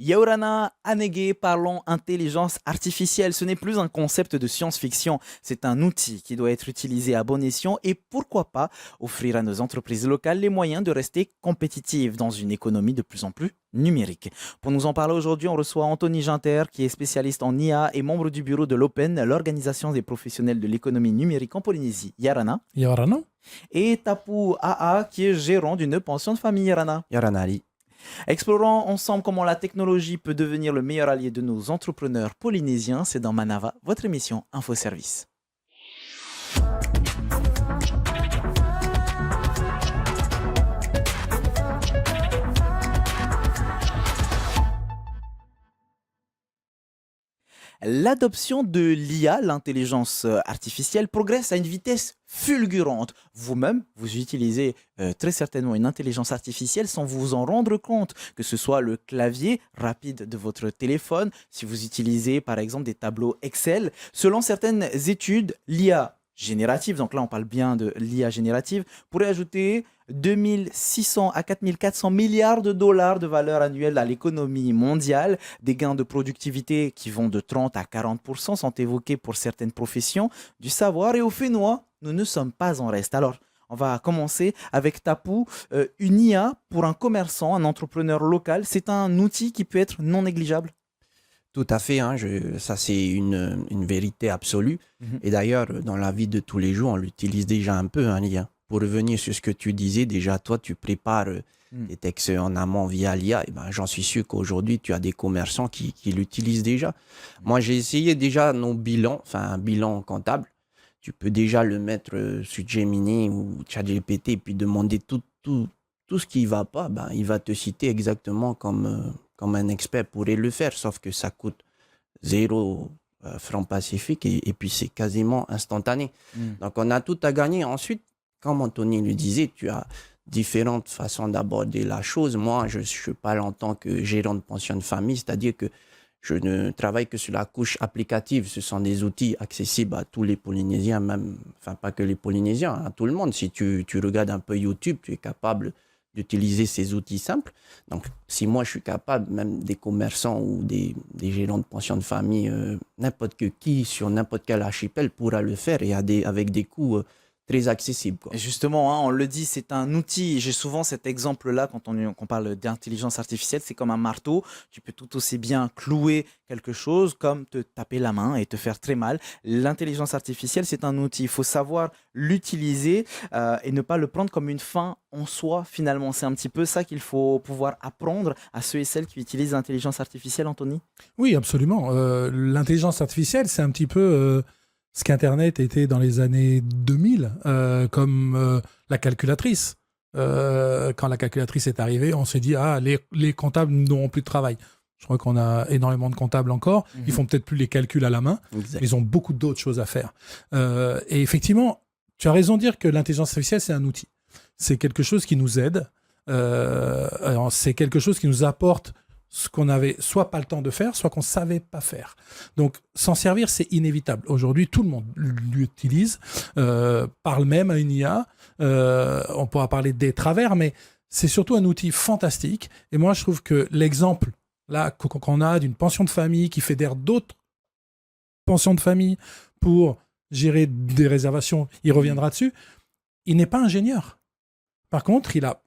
Yaurana Haneghe, parlons intelligence artificielle. Ce n'est plus un concept de science-fiction, c'est un outil qui doit être utilisé à bon escient et pourquoi pas offrir à nos entreprises locales les moyens de rester compétitives dans une économie de plus en plus numérique. Pour nous en parler aujourd'hui, on reçoit Anthony Ginter qui est spécialiste en IA et membre du bureau de l'Open, l'organisation des professionnels de l'économie numérique en Polynésie, Yarana, Yorano? et Tapu AA qui est gérant d'une pension de famille Yarana. Yaranali. Explorons ensemble comment la technologie peut devenir le meilleur allié de nos entrepreneurs polynésiens. C'est dans Manava, votre émission InfoService. L'adoption de l'IA, l'intelligence artificielle, progresse à une vitesse fulgurante. Vous-même, vous utilisez très certainement une intelligence artificielle sans vous en rendre compte, que ce soit le clavier rapide de votre téléphone, si vous utilisez par exemple des tableaux Excel. Selon certaines études, l'IA générative, donc là on parle bien de l'IA générative, pourrait ajouter 2600 à 4400 milliards de dollars de valeur annuelle à l'économie mondiale. Des gains de productivité qui vont de 30 à 40% sont évoqués pour certaines professions du savoir. Et au Fénois, nous ne sommes pas en reste. Alors, on va commencer avec Tapu. Une IA pour un commerçant, un entrepreneur local, c'est un outil qui peut être non négligeable. Tout à fait, hein, ça c'est une vérité absolue. Mhm. Et d'ailleurs, dans la vie de tous les jours, on l'utilise déjà un peu, hein, l'IA. Pour revenir sur ce que tu disais, déjà toi tu prépares des textes en amont via l'IA. Et ben, j'en suis sûr qu'aujourd'hui tu as des commerçants qui l'utilisent déjà. Moi j'ai essayé déjà nos bilans, enfin un bilan comptable. Tu peux déjà le mettre sur Gemini ou ChatGPT et puis demander tout ce qui ne va pas. Ben, il va te citer exactement comme un expert pourrait le faire, sauf que ça coûte 0 francs Pacifique et puis c'est quasiment instantané. Donc on a tout à gagner. Ensuite, comme Anthony le disait, tu as différentes façons d'aborder la chose. Moi, je parle en tant que gérant de pension de famille, c'est-à-dire que je ne travaille que sur la couche applicative. Ce sont des outils accessibles à tous les Polynésiens, même, enfin pas que les Polynésiens, à tout le monde. Si tu regardes un peu YouTube, tu es capable d'utiliser ces outils simples. Donc, si moi je suis capable, même des commerçants ou des gérants de pension de famille, n'importe qui sur n'importe quel archipel pourra le faire et avec des coûts très accessibles, quoi. Et justement, hein, on le dit, c'est un outil. J'ai souvent cet exemple-là quand on parle d'intelligence artificielle, c'est comme un marteau. Tu peux tout aussi bien clouer quelque chose comme te taper la main et te faire très mal. L'intelligence artificielle, c'est un outil. Il faut savoir l'utiliser et ne pas le prendre comme une fin en soi, finalement. C'est un petit peu ça qu'il faut pouvoir apprendre à ceux et celles qui utilisent l'intelligence artificielle, Anthony. Oui, absolument. L'intelligence artificielle, c'est un petit peu ce qu'Internet était dans les années 2000, comme la calculatrice. Quand la calculatrice est arrivée, on s'est dit, ah, les comptables n'auront plus de travail. Je crois qu'on a énormément de comptables encore. Ils font peut-être plus les calculs à la main. Exact. Ils ont beaucoup d'autres choses à faire. Et effectivement, tu as raison de dire que l'intelligence artificielle, c'est un outil. C'est quelque chose qui nous aide. C'est quelque chose qui nous apporte ce qu'on avait soit pas le temps de faire, soit qu'on savait pas faire. Donc, s'en servir, c'est inévitable. Aujourd'hui, tout le monde l'utilise, parle même à une IA. On pourra parler des travers, mais c'est surtout un outil fantastique. Et moi, je trouve que l'exemple là qu'on a d'une pension de famille qui fédère d'autres pensions de famille pour gérer des réservations, il reviendra dessus. Il n'est pas ingénieur. Par contre, il a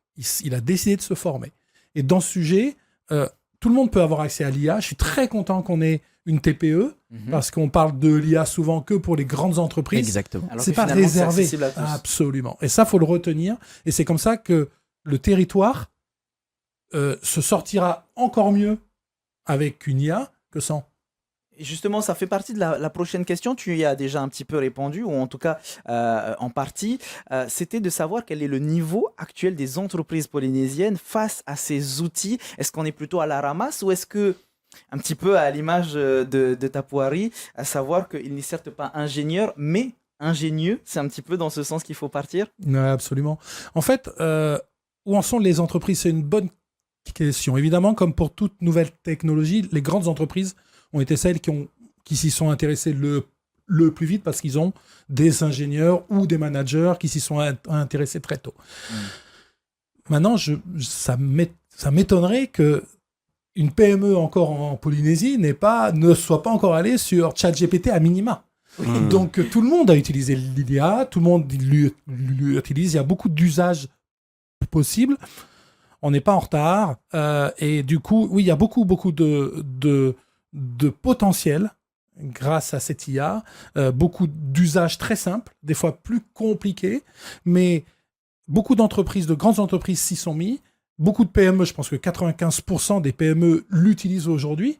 décidé de se former. Et dans ce sujet, tout le monde peut avoir accès à l'IA. Je suis très content qu'on ait une TPE, parce qu'on parle de l'IA souvent que pour les grandes entreprises. Exactement. Alors C'est que pas finalement, c'est réservé. accessible à tous. Absolument. Et ça, faut le retenir. Et c'est comme ça que le territoire se sortira encore mieux avec une IA que sans. Et justement, ça fait partie de la prochaine question. Tu y as déjà un petit peu répondu, ou en tout cas en partie. C'était de savoir quel est le niveau actuel des entreprises polynésiennes face à ces outils. Est-ce qu'on est plutôt à la ramasse ou est-ce que, un petit peu à l'image de Tapuari, à savoir qu'il n'est certes pas ingénieur, mais ingénieux, c'est un petit peu dans ce sens qu'il faut partir? Ouais, absolument. En fait, où en sont les entreprises? C'est une bonne question. Évidemment, comme pour toute nouvelle technologie, les grandes entreprises ont été celles qui s'y sont intéressées le plus vite parce qu'ils ont des ingénieurs ou des managers qui s'y sont intéressés très tôt. Maintenant, ça m'étonnerait que une PME encore en Polynésie ne soit pas encore allée sur ChatGPT à minima. Donc tout le monde a utilisé l'IA, tout le monde l'utilise, il y a beaucoup d'usages possibles. On n'est pas en retard. Et du coup, oui, il y a beaucoup de potentiel grâce à cette IA. Beaucoup d'usages très simples, des fois plus compliqués, mais beaucoup d'entreprises, de grandes entreprises s'y sont mis. Beaucoup de PME, je pense que 95% des PME l'utilisent aujourd'hui.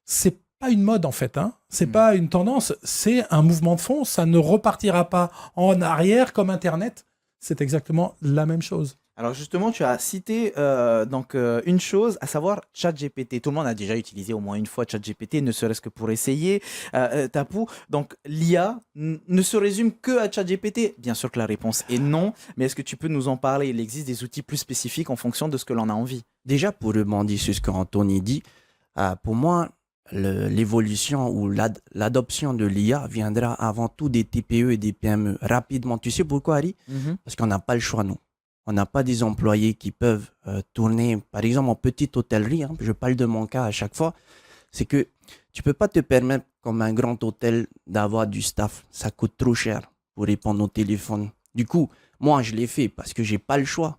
C'est pas une mode en fait, hein. C'est pas une tendance, c'est un mouvement de fond. Ça ne repartira pas en arrière comme Internet. C'est exactement la même chose. Alors justement, tu as cité une chose, à savoir ChatGPT. Tout le monde a déjà utilisé au moins une fois ChatGPT, ne serait-ce que pour essayer. Tapou, donc l'IA ne se résume que à ChatGPT? Bien sûr que la réponse est non, mais est-ce que tu peux nous en parler? Il existe des outils plus spécifiques en fonction de ce que l'on a envie. Déjà, pour rebondir sur ce qu'Anthony dit, pour moi, l'évolution ou l'adoption de l'IA viendra avant tout des TPE et des PME rapidement. Tu sais pourquoi, Harry? Parce qu'on n'a pas le choix, nous. On n'a pas des employés qui peuvent tourner, par exemple, en petite hôtellerie. Hein, je parle de mon cas à chaque fois. C'est que tu ne peux pas te permettre, comme un grand hôtel, d'avoir du staff. Ça coûte trop cher pour répondre au téléphone. Du coup, moi, je l'ai fait parce que je n'ai pas le choix.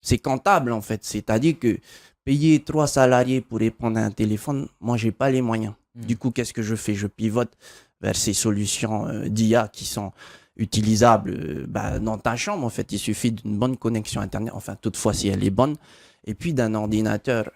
C'est comptable, en fait. C'est-à-dire que payer 3 salariés pour répondre à un téléphone, moi, je n'ai pas les moyens. Du coup, qu'est-ce que je fais? Je pivote vers ces solutions d'IA qui sont utilisable dans ta chambre. En fait, il suffit d'une bonne connexion Internet, enfin, toutefois, si elle est bonne, et puis d'un ordinateur.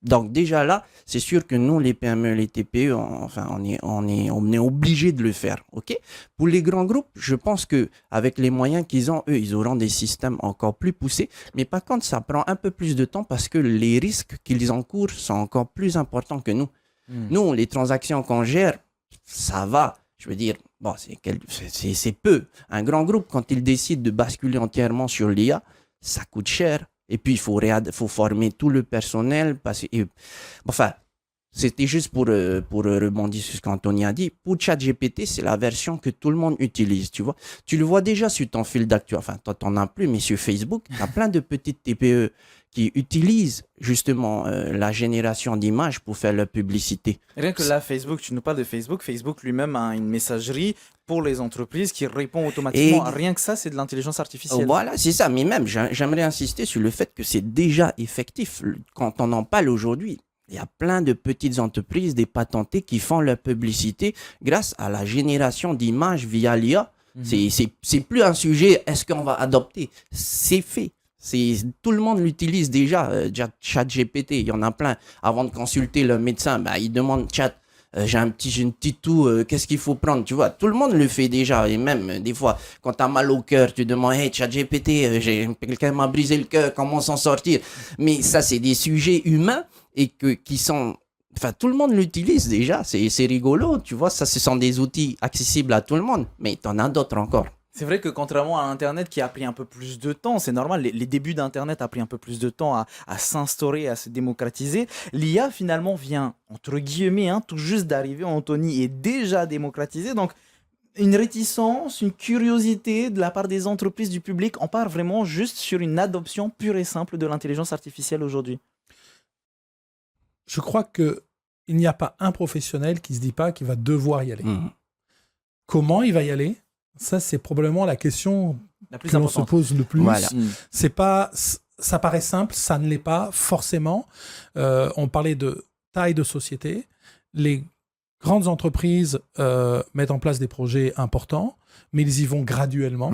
Donc, déjà là, c'est sûr que nous, les PME, les TPE, on est obligé de le faire. OK? Pour les grands groupes, je pense qu'avec les moyens qu'ils ont, eux, ils auront des systèmes encore plus poussés. Mais par contre, ça prend un peu plus de temps parce que les risques qu'ils encourent sont encore plus importants que nous. Nous, les transactions qu'on gère, ça va. Je veux dire, bon, c'est peu. Un grand groupe, quand il décide de basculer entièrement sur l'IA, ça coûte cher. Et puis, il faut former tout le personnel. Enfin, c'était juste pour rebondir sur ce qu'Anthony a dit. Pour ChatGPT, c'est la version que tout le monde utilise, tu vois. Tu le vois déjà sur ton fil d'actu. Enfin, toi, t'en as plus, mais sur Facebook, tu as plein de petites TPE qui utilisent justement la génération d'images pour faire leur publicité. Rien que là, Facebook, tu nous parles de Facebook. Facebook lui-même a une messagerie pour les entreprises qui répond automatiquement. Rien que ça, c'est de l'intelligence artificielle. Voilà, c'est ça. Mais même, j'aimerais insister sur le fait que c'est déjà effectif. Quand on en parle aujourd'hui, il y a plein de petites entreprises, des patentés qui font leur publicité grâce à la génération d'images via l'IA. C'est plus un sujet, est-ce qu'on va adopter? C'est fait. Tout le monde l'utilise déjà, ChatGPT, il y en a plein. Avant de consulter le médecin, il demande Chat, j'ai une petite toux, qu'est-ce qu'il faut prendre? Tu vois, tout le monde le fait déjà. Et même, des fois, quand tu as mal au cœur, tu demandes Hey, ChatGPT, quelqu'un m'a brisé le cœur, comment s'en sortir? Mais ça, c'est des sujets humains et qui sont. Enfin, tout le monde l'utilise déjà. C'est rigolo, tu vois. Ça, ce sont des outils accessibles à tout le monde. Mais tu en as d'autres encore. C'est vrai que contrairement à Internet qui a pris un peu plus de temps, c'est normal, les débuts d'Internet a pris un peu plus de temps à s'instaurer, à se démocratiser. L'IA finalement vient, entre guillemets, tout juste d'arriver, Anthony est déjà démocratisé. Donc une réticence, une curiosité de la part des entreprises, du public, on part vraiment juste sur une adoption pure et simple de l'intelligence artificielle aujourd'hui. Je crois qu'il n'y a pas un professionnel qui ne se dit pas qu'il va devoir y aller. Comment il va y aller? Ça, c'est probablement la question que l'on se pose le plus. Voilà. C'est pas, ça paraît simple, ça ne l'est pas forcément. On parlait de taille de société. Les grandes entreprises mettent en place des projets importants, mais ils y vont graduellement.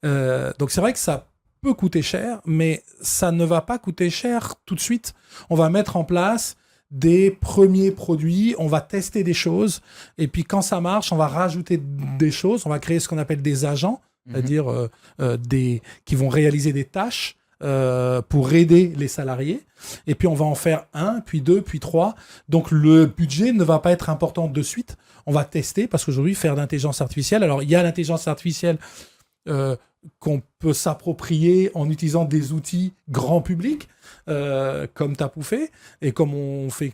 Donc c'est vrai que ça peut coûter cher, mais ça ne va pas coûter cher tout de suite. On va mettre en place des premiers produits, on va tester des choses, et puis quand ça marche, on va rajouter des choses, on va créer ce qu'on appelle des agents, c'est-à-dire qui vont réaliser des tâches pour aider les salariés, et puis on va en faire 1, puis 2, puis 3. Donc le budget ne va pas être important de suite, on va tester, parce qu'aujourd'hui, faire de l'intelligence artificielle, alors il y a l'intelligence artificielle qu'on peut s'approprier en utilisant des outils grand public, comme Tapou fait, et comme on fait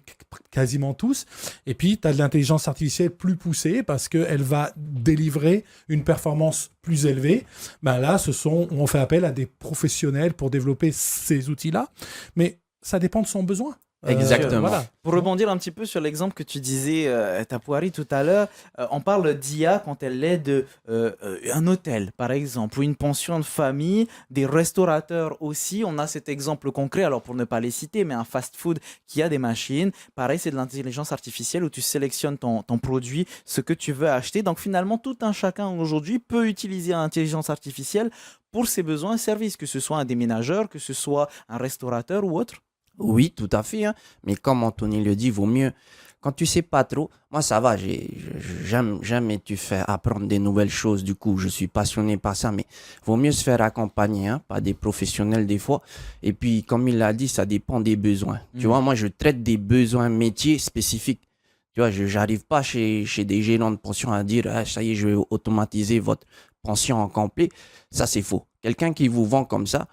quasiment tous. Et puis, tu as de l'intelligence artificielle plus poussée parce qu'elle va délivrer une performance plus élevée. Là, on fait appel à des professionnels pour développer ces outils-là. Mais ça dépend de son besoin. Exactement. Voilà. Pour rebondir un petit peu sur l'exemple que tu disais, Tapouari, tout à l'heure, on parle d'IA quand elle aide un hôtel, par exemple, ou une pension de famille, des restaurateurs aussi. On a cet exemple concret, alors pour ne pas les citer, mais un fast-food qui a des machines. Pareil, c'est de l'intelligence artificielle où tu sélectionnes ton produit, ce que tu veux acheter. Donc finalement, tout un chacun aujourd'hui peut utiliser l'intelligence artificielle pour ses besoins et services, que ce soit un déménageur, que ce soit un restaurateur ou autre. Oui, tout à fait, hein. Mais comme Anthony le dit, vaut mieux. Quand tu sais pas trop, moi ça va, j'aime et tu fais apprendre des nouvelles choses. Du coup, je suis passionné par ça, mais vaut mieux se faire accompagner, hein, par des professionnels des fois. Et puis, comme il l'a dit, ça dépend des besoins. Tu vois, moi je traite des besoins métiers spécifiques. Tu vois, je n'arrive pas chez des gérants de pension à dire, ah, ça y est, je vais automatiser votre pension en complet. Ça, c'est faux. Quelqu'un qui vous vend comme ça,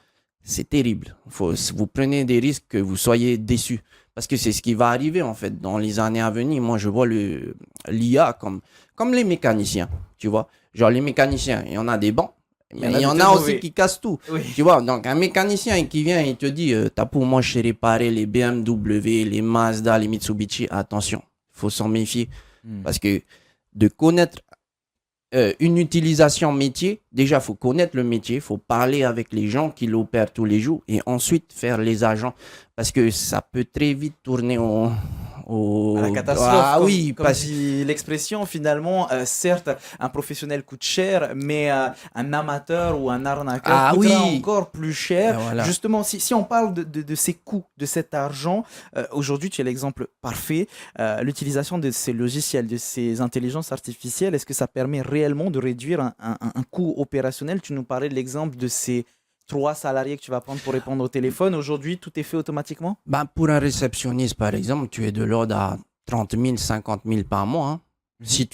c'est terrible. Vous prenez des risques que vous soyez déçus. Parce que c'est ce qui va arriver, en fait, dans les années à venir. Moi, je vois l'IA comme les mécaniciens, tu vois. Genre, les mécaniciens, il y en a des bons, mais il y en a aussi qui cassent tout. Oui. Tu vois, donc un mécanicien qui vient et te dit, t'as pour moi, je sais réparer les BMW, les Mazda, les Mitsubishi. Attention, il faut s'en méfier. Parce que de connaître une utilisation métier, déjà, il faut connaître le métier, il faut parler avec les gens qui l'opèrent tous les jours et ensuite faire les agents. Parce que ça peut très vite tourner À la catastrophe. Ah comme, oui, comme dit l'expression, finalement, certes, un professionnel coûte cher, mais un amateur ou un arnaqueur coûtera encore plus cher. Voilà. Justement, si on parle de ces coûts, de cet argent, aujourd'hui, tu es l'exemple parfait. L'utilisation de ces logiciels, de ces intelligences artificielles, est-ce que ça permet réellement de réduire un coût opérationnel? Tu nous parlais de l'exemple de ces 3 salariés que tu vas prendre pour répondre au téléphone. Aujourd'hui, tout est fait automatiquement? Ben, pour un réceptionniste, par exemple, tu es de l'ordre à 30 000, 50 000 par mois. Hein. Si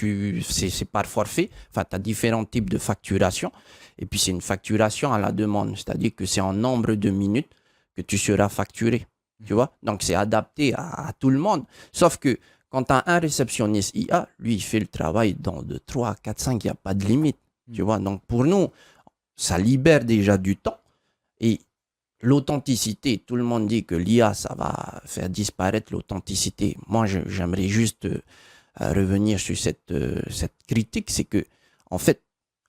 c'est par forfait, enfin, tu as différents types de facturation. Et puis, c'est une facturation à la demande. C'est-à-dire que c'est en nombre de minutes que tu seras facturé. Tu vois? Donc, c'est adapté à tout le monde. Sauf que quand tu as un réceptionniste IA, lui, il fait le travail dans de 3, 4, 5, il n'y a pas de limite. Tu vois? Donc, pour nous, ça libère déjà du temps. Et l'authenticité, tout le monde dit que l'IA, ça va faire disparaître l'authenticité. Moi, j'aimerais juste revenir sur cette critique, c'est que, en fait,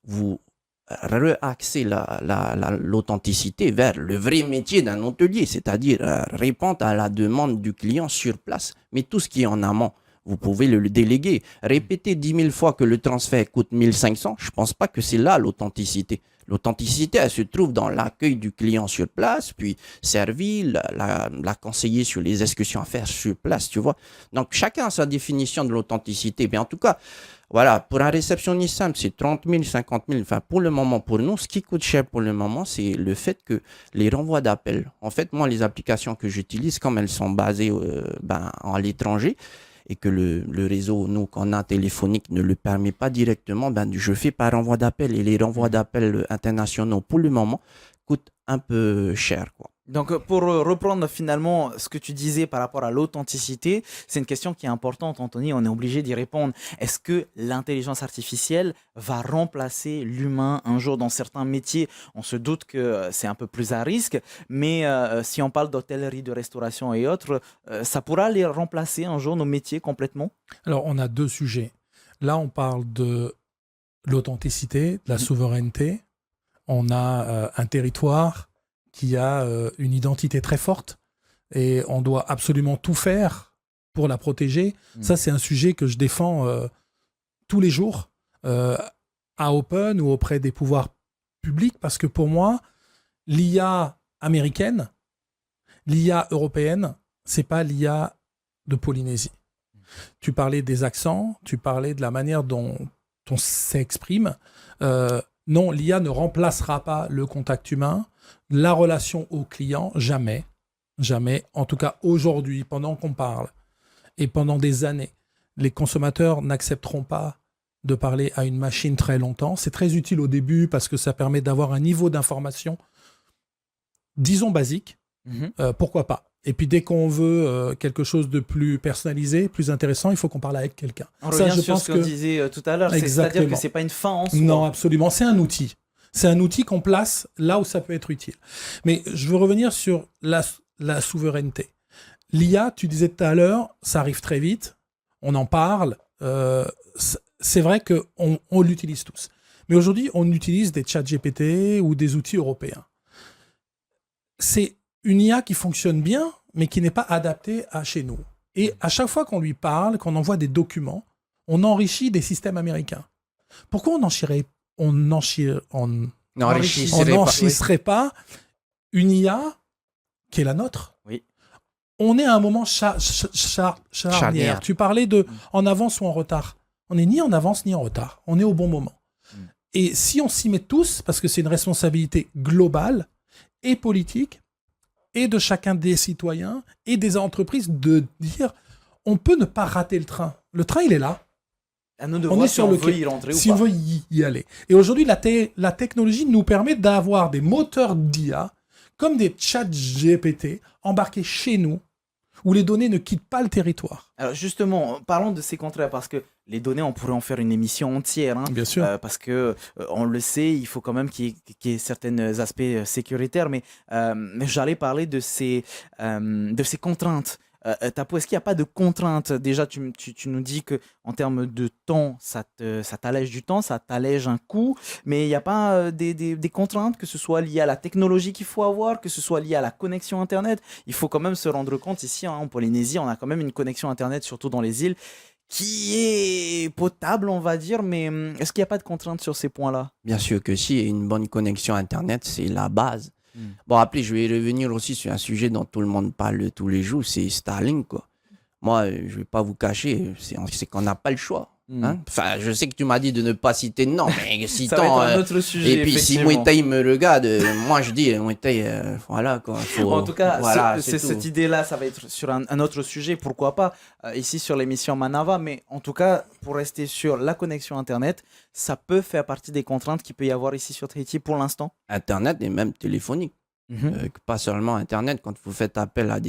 vous réaxez l'authenticité vers le vrai métier d'un hôtelier, c'est-à-dire répondre à la demande du client sur place. Mais tout ce qui est en amont, vous pouvez le déléguer. Répéter 10 000 fois que le transfert coûte 1 500, je ne pense pas que c'est là l'authenticité. L'authenticité, elle se trouve dans l'accueil du client sur place, puis servi, la conseiller sur les exécutions à faire sur place, tu vois. Donc, chacun a sa définition de l'authenticité. Mais en tout cas, voilà, pour un réceptionniste simple, c'est 30 000, 50 000. Enfin, pour le moment, pour nous, ce qui coûte cher pour le moment, c'est le fait que les renvois d'appels. En fait, moi, les applications que j'utilise, comme elles sont basées à l'étranger, et que le réseau, nous, qu'on a téléphonique, ne le permet pas directement, je fais par renvoi d'appel. Et les renvois d'appel internationaux, pour le moment, coûtent un peu cher, quoi. Donc, pour reprendre finalement ce que tu disais par rapport à l'authenticité, c'est une question qui est importante, Anthony, on est obligé d'y répondre. Est-ce que l'intelligence artificielle va remplacer l'humain un jour dans certains métiers? On se doute que c'est un peu plus à risque, mais si on parle d'hôtellerie, de restauration et autres, ça pourra les remplacer un jour, nos métiers, complètement? Alors, on a 2 sujets. Là, on parle de l'authenticité, de la souveraineté. On a un territoire qui a une identité très forte et on doit absolument tout faire pour la protéger. Ça, c'est un sujet que je défends tous les jours à Open ou auprès des pouvoirs publics parce que pour moi, l'IA américaine, l'IA européenne, c'est pas l'IA de Polynésie. Tu parlais des accents, tu parlais de la manière dont on s'exprime. Non, l'IA ne remplacera pas le contact humain. La relation au client, jamais. Jamais. En tout cas, aujourd'hui, pendant qu'on parle, et pendant des années, les consommateurs n'accepteront pas de parler à une machine très longtemps. C'est très utile au début parce que ça permet d'avoir un niveau d'information, disons, basique. Pourquoi pas? Et puis dès qu'on veut quelque chose de plus personnalisé, plus intéressant, il faut qu'on parle avec quelqu'un. On revient sur ce qu'on disait tout à l'heure, c'est-à-dire que ce n'est pas une fin en soi. Non, absolument, c'est un outil. C'est un outil qu'on place là où ça peut être utile. Mais je veux revenir sur la souveraineté. l'IA, tu disais tout à l'heure, ça arrive très vite, on en parle, c'est vrai qu'on l'utilise tous. Mais aujourd'hui, on utilise des chats GPT ou des outils européens. C'est une IA qui fonctionne bien, mais qui n'est pas adaptée à chez nous. Et à chaque fois qu'on lui parle, qu'on envoie des documents, on enrichit des systèmes américains. Pourquoi on n'enrichirait pas une IA qui est la nôtre? Oui. On est à un moment charnière. Tu parlais de en avance ou en retard. On n'est ni en avance ni en retard. On est au bon moment. Et si on s'y met tous, parce que c'est une responsabilité globale et politique, et de chacun des citoyens et des entreprises, de dire on peut ne pas rater le train. Le train, il est là. À nous de voir si on veut y rentrer si ou pas. on veut y aller. Et aujourd'hui, la technologie nous permet d'avoir des moteurs d'IA comme des chats GPT embarqués chez nous, où les données ne quittent pas le territoire. Alors justement, parlons de ces contraires, parce que les données, on pourrait en faire une émission entière. Hein, bien sûr. Parce que, on le sait, il faut quand même qu'il y ait certains aspects sécuritaires, mais j'allais parler de ces contraintes. Tapo, est-ce qu'il n'y a pas de contraintes? Déjà, tu nous dis qu'en termes de temps, ça t'allège du temps, ça t'allège un coût, mais il n'y a pas des contraintes, que ce soit lié à la technologie qu'il faut avoir, que ce soit lié à la connexion Internet. Il faut quand même se rendre compte, ici, hein, en Polynésie, on a quand même une connexion Internet, surtout dans les îles, qui est potable, on va dire, mais est-ce qu'il n'y a pas de contraintes sur ces points-là? Bien sûr que si, une bonne connexion Internet, c'est la base. Bon, après, je vais revenir aussi sur un sujet dont tout le monde parle tous les jours, c'est Starlink, quoi. Moi, je ne vais pas vous cacher, c'est qu'on n'a pas le choix. Hein? Enfin, je sais que tu m'as dit de ne pas citer de nom, mais ça va être un autre sujet, et puis si Mouetaï me regarde, moi je dis, Mouetaï, voilà quoi. En tout cas, voilà, cette idée-là, ça va être sur un autre sujet, pourquoi pas, ici sur l'émission Manava, mais en tout cas, pour rester sur la connexion Internet, ça peut faire partie des contraintes qu'il peut y avoir ici sur Tahiti pour l'instant. Internet et même téléphonique, pas seulement Internet, quand vous faites appel à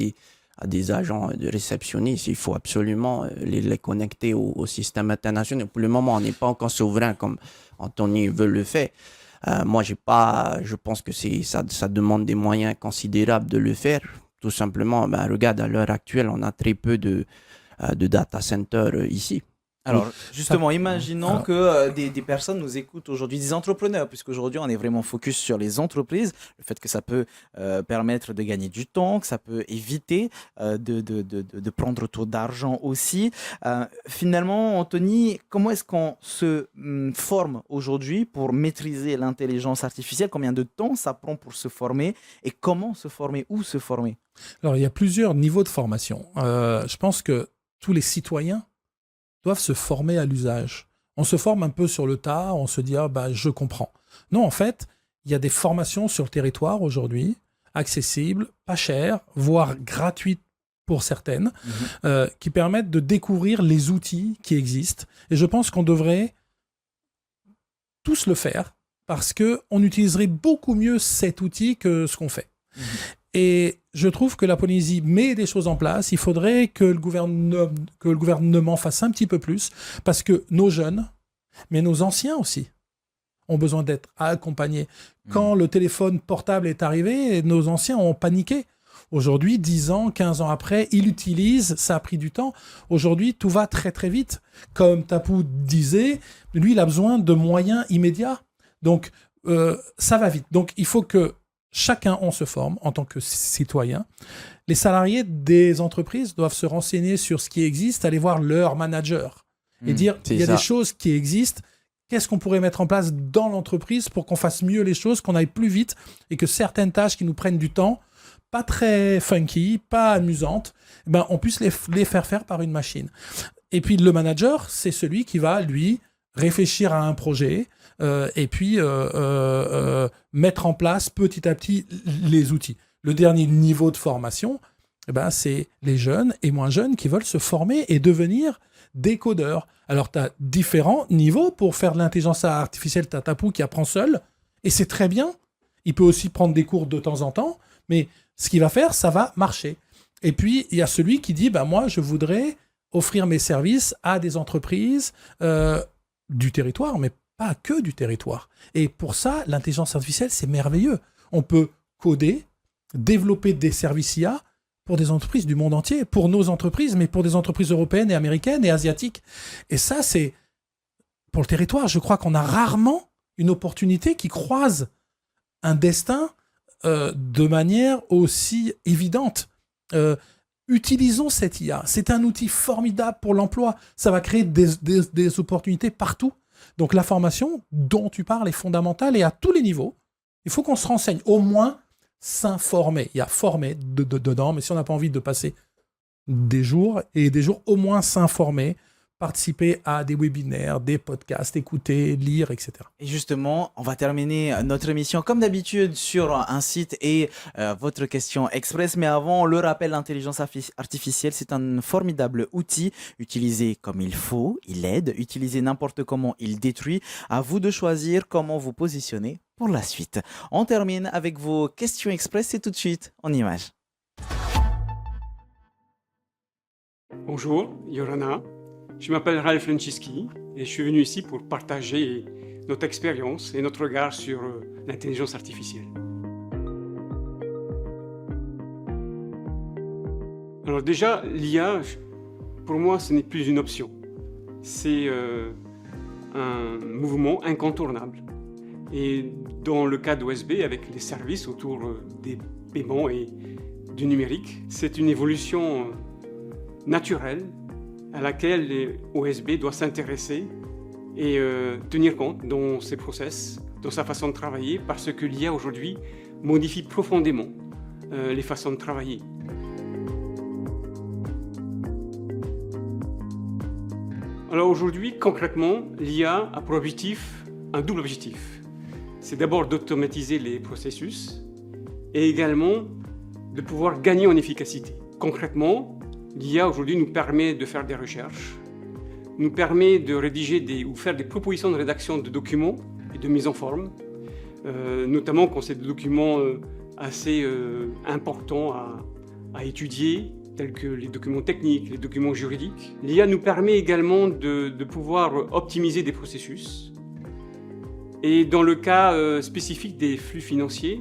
des agents de réceptionnistes, il faut absolument les connecter au système international. Pour le moment, on n'est pas encore souverain comme Anthony veut le faire. Moi, je pense que ça demande des moyens considérables de le faire. Tout simplement, regarde, à l'heure actuelle, on a très peu de data centers ici. Alors, justement, imaginons que des personnes nous écoutent aujourd'hui, des entrepreneurs, puisqu'aujourd'hui, on est vraiment focus sur les entreprises, le fait que ça peut permettre de gagner du temps, que ça peut éviter de prendre trop d'argent aussi. Finalement, Anthony, comment est-ce qu'on se forme aujourd'hui pour maîtriser l'intelligence artificielle? Combien de temps ça prend pour se former? Et comment se former? Où se former? Alors, il y a plusieurs niveaux de formation. Je pense que tous les citoyens doivent se former à l'usage. On se forme un peu sur le tas, on se dit « je comprends ». Non, en fait, il y a des formations sur le territoire aujourd'hui, accessibles, pas chères, voire gratuites pour certaines, qui permettent de découvrir les outils qui existent. Et je pense qu'on devrait tous le faire, parce qu'on utiliserait beaucoup mieux cet outil que ce qu'on fait. Et je trouve que la Polynésie met des choses en place. Il faudrait que le gouvernement fasse un petit peu plus, parce que nos jeunes, mais nos anciens aussi, ont besoin d'être accompagnés. Quand le téléphone portable est arrivé, nos anciens ont paniqué. Aujourd'hui, 10 ans, 15 ans après, ils l'utilisent, ça a pris du temps. Aujourd'hui, tout va très très vite. Comme Tapu disait, lui, il a besoin de moyens immédiats. Donc, ça va vite. Donc, il faut que chacun, on se forme en tant que citoyen. Les salariés des entreprises doivent se renseigner sur ce qui existe, aller voir leur manager et dire il y a des choses qui existent. Qu'est-ce qu'on pourrait mettre en place dans l'entreprise pour qu'on fasse mieux les choses, qu'on aille plus vite et que certaines tâches qui nous prennent du temps, pas très funky, pas amusantes, on puisse les faire faire par une machine. Et puis le manager, c'est celui qui va, lui, réfléchir à un projet et puis mettre en place petit à petit les outils. Le dernier niveau de formation, c'est les jeunes et moins jeunes qui veulent se former et devenir des codeurs. Alors, tu as différents niveaux pour faire de l'intelligence artificielle. Tu as Tapu qui apprend seul, et c'est très bien. Il peut aussi prendre des cours de temps en temps, mais ce qu'il va faire, ça va marcher. Et puis, il y a celui qui dit, moi, je voudrais offrir mes services à des entreprises du territoire, mais pas que du territoire. Et pour ça, l'intelligence artificielle, c'est merveilleux. On peut coder, développer des services IA pour des entreprises du monde entier, pour nos entreprises, mais pour des entreprises européennes et américaines et asiatiques. Et ça, c'est pour le territoire. Je crois qu'on a rarement une opportunité qui croise un destin de manière aussi évidente. Utilisons cette IA. C'est un outil formidable pour l'emploi. Ça va créer des opportunités partout. Donc la formation dont tu parles est fondamentale et à tous les niveaux. Il faut qu'on se renseigne, au moins s'informer. Il y a former dedans, mais si on n'a pas envie de passer des jours, au moins s'informer, participer à des webinaires, des podcasts, écouter, lire, etc. Et justement, on va terminer notre émission comme d'habitude sur un site et votre question express. Mais avant, le rappel, l'intelligence artificielle, c'est un formidable outil. Utilisé comme il faut, il aide. Utilisé n'importe comment, il détruit. À vous de choisir comment vous positionner pour la suite. On termine avec vos questions express. C'est tout de suite en images. Bonjour, Yorana. Je m'appelle Ralph Franceschi et je suis venu ici pour partager notre expérience et notre regard sur l'intelligence artificielle. Alors déjà, l'IA, pour moi, ce n'est plus une option. C'est un mouvement incontournable. Et dans le cas d'OSB, avec les services autour des paiements et du numérique, c'est une évolution naturelle à laquelle OSB doit s'intéresser et tenir compte dans ses process, dans sa façon de travailler, parce que l'IA aujourd'hui modifie profondément les façons de travailler. Alors aujourd'hui, concrètement, l'IA a pour objectif un double objectif. C'est d'abord d'automatiser les processus et également de pouvoir gagner en efficacité. Concrètement, l'IA aujourd'hui nous permet de faire des recherches, nous permet de rédiger ou faire des propositions de rédaction de documents et de mise en forme, notamment quand c'est des documents assez importants à étudier, tels que les documents techniques, les documents juridiques. L'IA nous permet également de pouvoir optimiser des processus. Et dans le cas spécifique des flux financiers,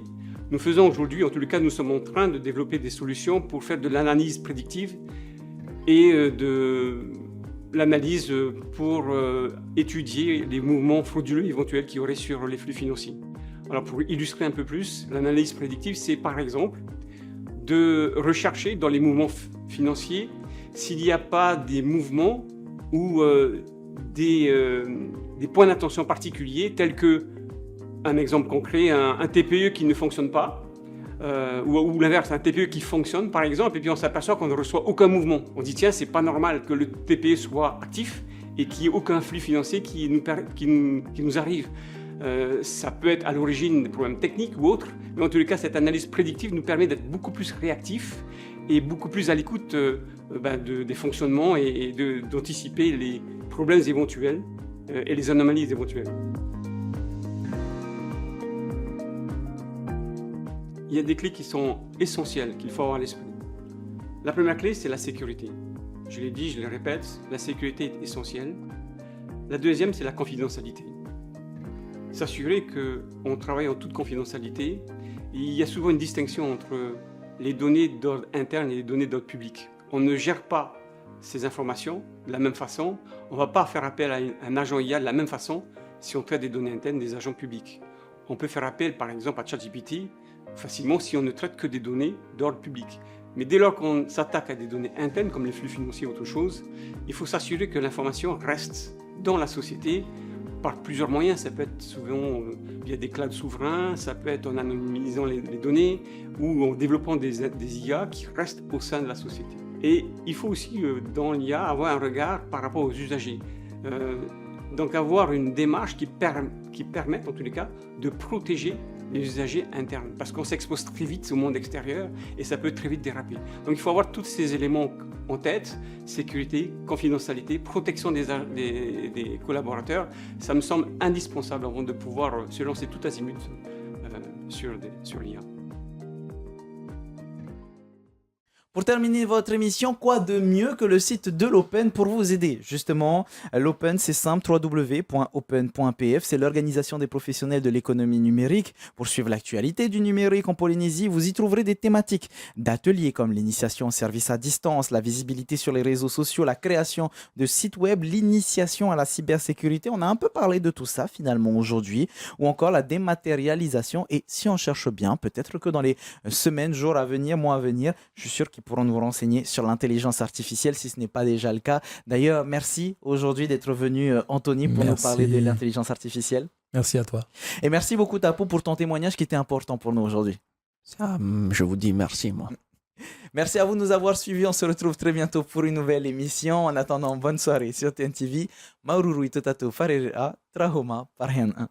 nous faisons aujourd'hui, en tout cas nous sommes en train de développer des solutions pour faire de l'analyse prédictive et de l'analyse pour étudier les mouvements frauduleux éventuels qu'il y aurait sur les flux financiers. Alors pour illustrer un peu plus, l'analyse prédictive, c'est par exemple de rechercher dans les mouvements financiers s'il n'y a pas des mouvements ou des points d'attention particuliers tels que, un exemple concret, un TPE qui ne fonctionne pas, ou l'inverse, un TPE qui fonctionne par exemple, et puis on s'aperçoit qu'on ne reçoit aucun mouvement. On dit tiens, c'est pas normal que le TPE soit actif et qu'il n'y ait aucun flux financier qui nous arrive. Ça peut être à l'origine des problèmes techniques ou autres, mais en tous les cas, cette analyse prédictive nous permet d'être beaucoup plus réactifs et beaucoup plus à l'écoute des fonctionnements et d'anticiper les problèmes éventuels et les anomalies éventuelles. Il y a des clés qui sont essentielles, qu'il faut avoir à l'esprit. La première clé, c'est la sécurité. Je l'ai dit, je le répète, la sécurité est essentielle. La deuxième, c'est la confidentialité. S'assurer qu'on travaille en toute confidentialité. Il y a souvent une distinction entre les données d'ordre interne et les données d'ordre public. On ne gère pas ces informations de la même façon. On ne va pas faire appel à un agent IA de la même façon si on traite des données internes des agents publics. On peut faire appel, par exemple, à ChatGPT facilement si on ne traite que des données d'ordre public. Mais dès lors qu'on s'attaque à des données internes, comme les flux financiers ou autre chose, il faut s'assurer que l'information reste dans la société par plusieurs moyens. Ça peut être souvent via des clouds souverains, ça peut être en anonymisant les données ou en développant des IA qui restent au sein de la société. Et il faut aussi, dans l'IA, avoir un regard par rapport aux usagers. Donc avoir une démarche qui permette, en tous les cas, de protéger les usagers internes, parce qu'on s'expose très vite au monde extérieur et ça peut très vite déraper. Donc il faut avoir tous ces éléments en tête: sécurité, confidentialité, protection des collaborateurs. Ça me semble indispensable avant de pouvoir se lancer tout azimut sur l'IA. Pour terminer votre émission, quoi de mieux que le site de l'Open pour vous aider? Justement, l'Open, c'est simple, www.open.pf, c'est l'organisation des professionnels de l'économie numérique. Pour suivre l'actualité du numérique en Polynésie, vous y trouverez des thématiques d'ateliers comme l'initiation au service à distance, la visibilité sur les réseaux sociaux, la création de sites web, l'initiation à la cybersécurité. On a un peu parlé de tout ça finalement aujourd'hui, ou encore la dématérialisation. Et si on cherche bien, peut-être que dans les semaines, jours à venir, mois à venir, je suis sûr qu'ils pourront nous renseigner sur l'intelligence artificielle si ce n'est pas déjà le cas. D'ailleurs, merci aujourd'hui d'être venu, Anthony, pour nous parler de l'intelligence artificielle. Merci à toi. Et merci beaucoup, Tapo, pour ton témoignage qui était important pour nous aujourd'hui. Je vous dis merci, moi. Merci à vous de nous avoir suivis. On se retrouve très bientôt pour une nouvelle émission. En attendant, bonne soirée sur TNTV. Maururu Itotato Farera Trahoma Parhen 1.